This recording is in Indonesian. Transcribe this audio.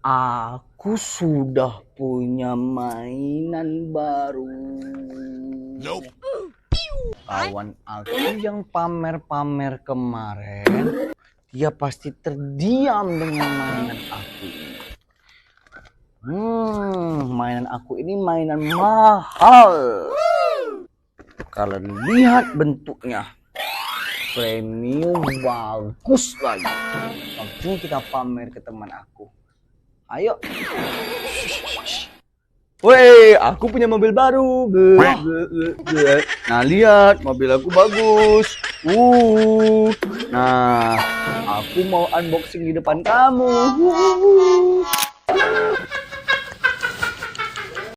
Aku sudah punya mainan baru. Kawan aku yang pamer-pamer kemarin, dia pasti terdiam dengan mainan aku ini. Mainan aku ini mainan mahal. Kalau lihat bentuknya, premium bagus lagi. Waktunya kita pamer ke teman aku. Ayo. Woi, aku punya mobil baru. Nah, lihat mobil aku bagus. Nah, aku mau unboxing di depan kamu.